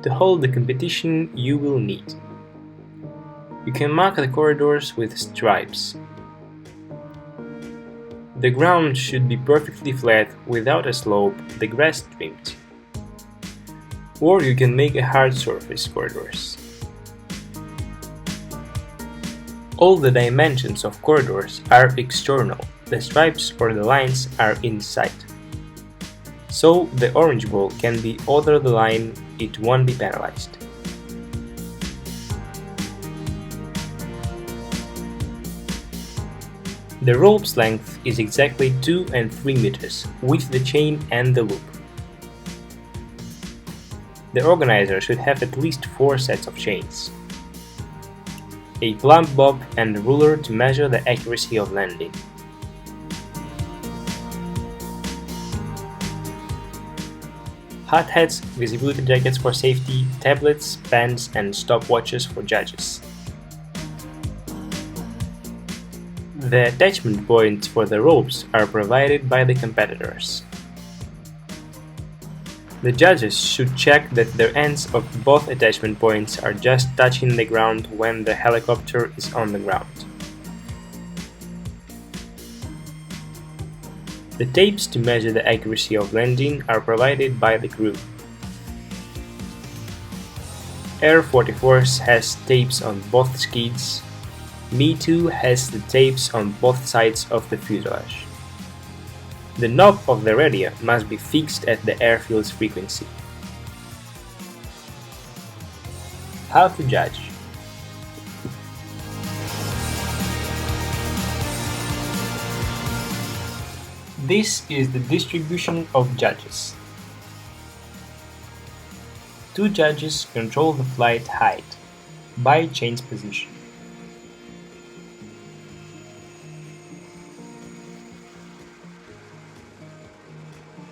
To hold the competition, you will need: you can mark the corridors with stripes. The ground should be perfectly flat without a slope, the grass trimmed. Or you can make a hard surface corridors. All the dimensions of corridors are external, the stripes or the lines are inside. So the orange ball can be over the line, it won't be penalized. The rope's length is exactly 2 and 3 meters, with the chain and the loop. The organizer should have at least 4 sets of chains, a plumb bob and a ruler to measure the accuracy of landing. Hard hats, visibility jackets for safety, tablets, pens and stopwatches for judges. The attachment points for the ropes are provided by the competitors. The judges should check that the ends of both attachment points are just touching the ground when the helicopter is on the ground. The tapes to measure the accuracy of landing are provided by the crew. Air 44s has tapes on both skids. Me-Too has the tapes on both sides of the fuselage. The knob of the radio must be fixed at the airfield's frequency. How to judge? This is the distribution of judges. 2 judges control the flight height by chain's position.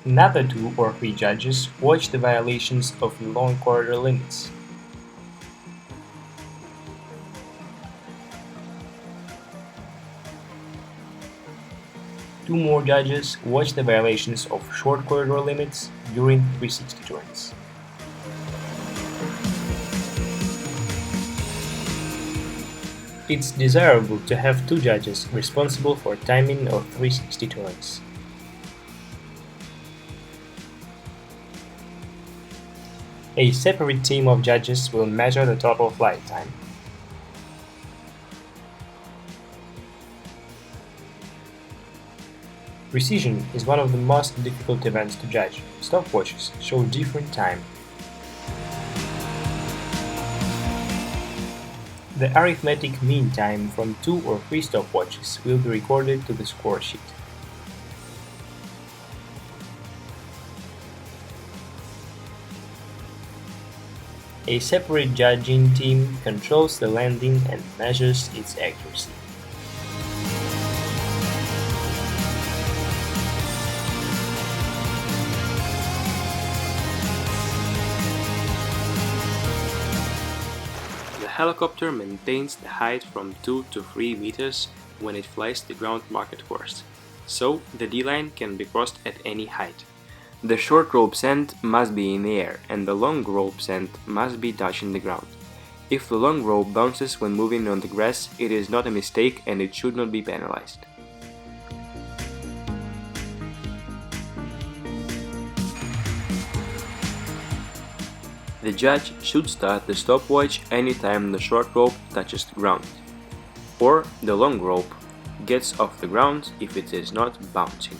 Another 2 or 3 judges watch the violations of the long corridor limits. Two more judges watch the violations of short corridor limits during 360 turns. It's desirable to have 2 judges responsible for timing of 360 turns. A separate team of judges will measure the total flight time. Precision is one of the most difficult events to judge. Stopwatches show different time. The arithmetic mean time from 2 or 3 stopwatches will be recorded to the score sheet. A separate judging team controls the landing and measures its accuracy. The helicopter maintains the height from 2 to 3 meters when it flies the ground marked course, so the D-line can be crossed at any height. The short rope's end must be in the air and the long rope's end must be touching the ground. If the long rope bounces when moving on the grass, it is not a mistake and it should not be penalized. The judge should start the stopwatch anytime the short rope touches the ground, or the long rope gets off the ground if it is not bouncing.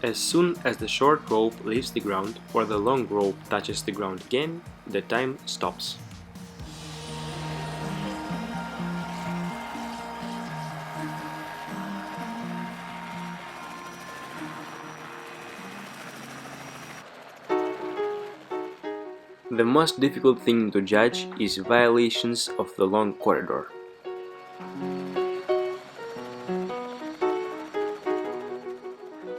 As soon as the short rope leaves the ground or the long rope touches the ground again, the time stops. The most difficult thing to judge is violations of the long corridor.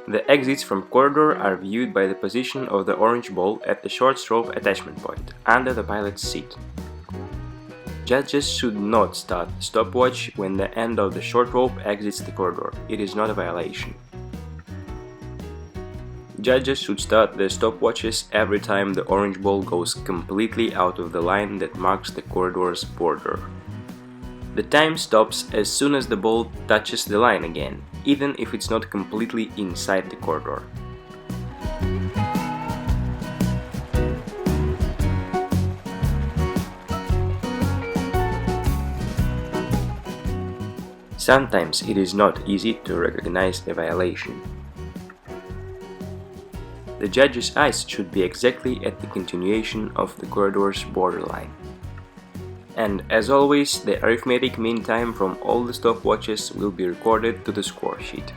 The exits from corridor are viewed by the position of the orange ball at the short rope attachment point, under the pilot's seat. Judges should not start the stopwatch when the end of the short rope exits the corridor. It is not a violation. Judges should start their stopwatches every time the orange ball goes completely out of the line that marks the corridor's border. The time stops as soon as the ball touches the line again, even if it's not completely inside the corridor. Sometimes it is not easy to recognize a violation. The judge's eyes should be exactly at the continuation of the corridor's borderline. And as always, the arithmetic mean time from all the stopwatches will be recorded to the score sheet.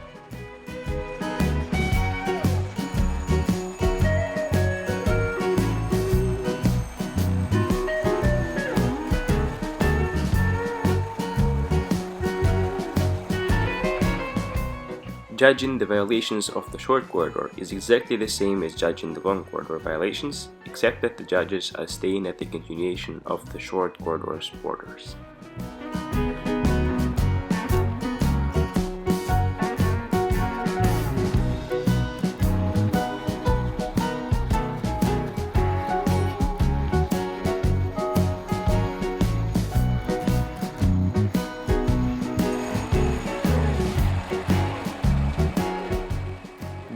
Judging the violations of the short corridor is exactly the same as judging the long corridor violations, except that the judges are staying at the continuation of the short corridor's borders.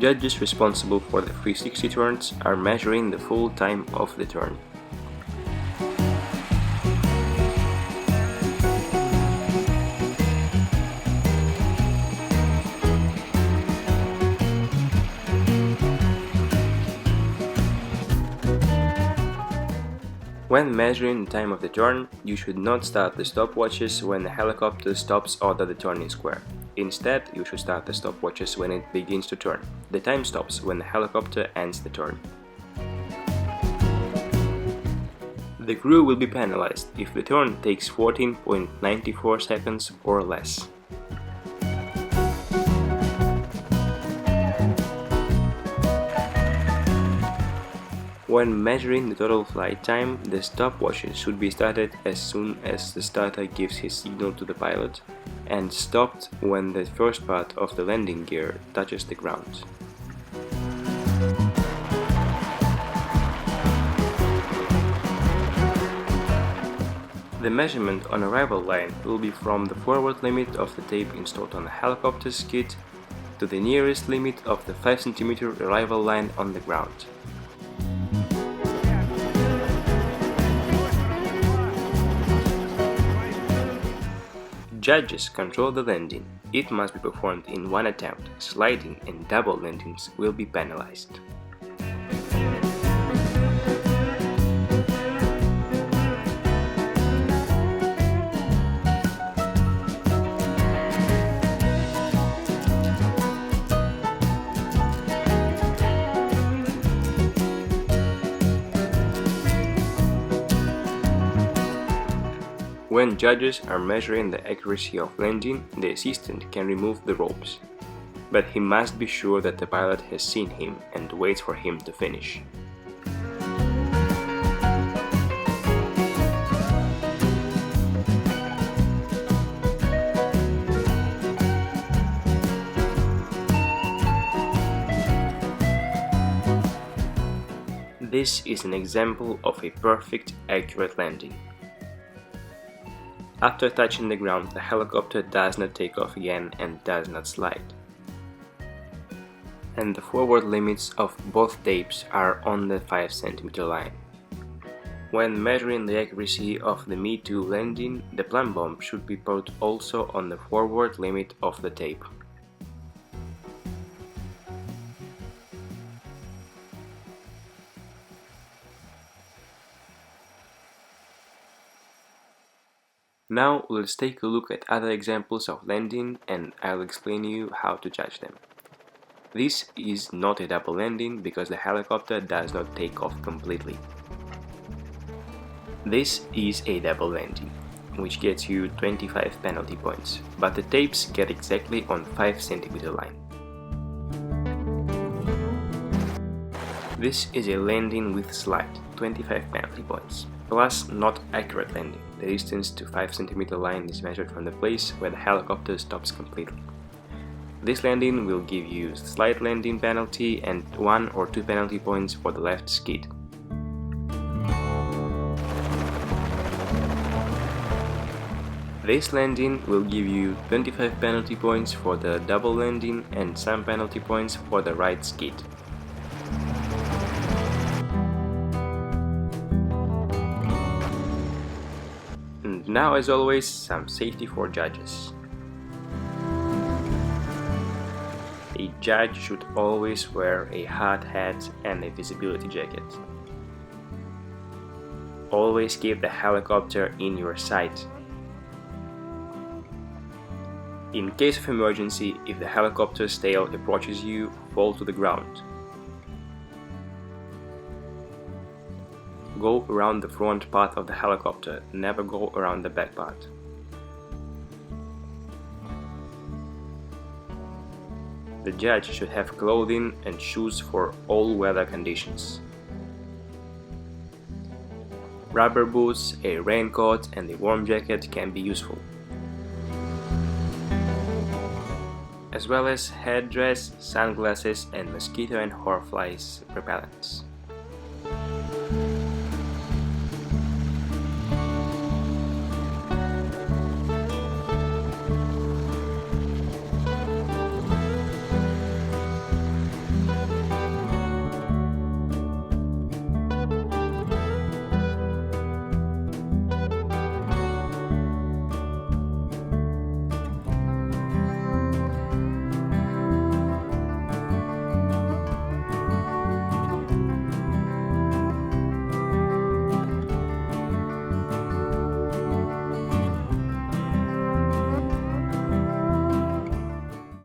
Judges responsible for the 360 turns are measuring the full time of the turn. When measuring the time of the turn, you should not start the stopwatches when the helicopter stops or that the turn is square. Instead, you should start the stopwatches when it begins to turn. The time stops when the helicopter ends the turn. The crew will be penalized if the turn takes 14.94 seconds or less. When measuring the total flight time, the stopwatches should be started as soon as the starter gives his signal to the pilot and stopped when the first part of the landing gear touches the ground. The measurement on arrival line will be from the forward limit of the tape installed on the helicopter's kit to the nearest limit of the 5 cm arrival line on the ground. Judges control the landing. It must be performed in one attempt. Sliding and double landings will be penalized. When judges are measuring the accuracy of landing, the assistant can remove the ropes, but he must be sure that the pilot has seen him and waits for him to finish. This is an example of a perfect, accurate landing. After touching the ground, the helicopter does not take off again and does not slide. And the forward limits of both tapes are on the 5 cm line. When measuring the accuracy of the Me-Too landing, the plumb bomb should be put also on the forward limit of the tape. Now let's take a look at other examples of landing and I'll explain you how to judge them. This is not a double landing because the helicopter does not take off completely. This is a double landing, which gets you 25 penalty points, but the tapes get exactly on 5 cm line. This is a landing with slide, 25 penalty points, plus not accurate landing. The distance to 5 cm line is measured from the place where the helicopter stops completely. This landing will give you slight landing penalty and 1 or 2 penalty points for the left skid. This landing will give you 25 penalty points for the double landing and some penalty points for the right skid. And now, as always, some safety for judges. A judge should always wear a hard hat and a visibility jacket. Always keep the helicopter in your sight. In case of emergency, if the helicopter's tail approaches you, fall to the ground. Go around the front part of the helicopter, never go around the back part. The judge should have clothing and shoes for all weather conditions. Rubber boots, a raincoat and a warm jacket can be useful, as well as headdress, sunglasses and mosquito and horseflies repellents.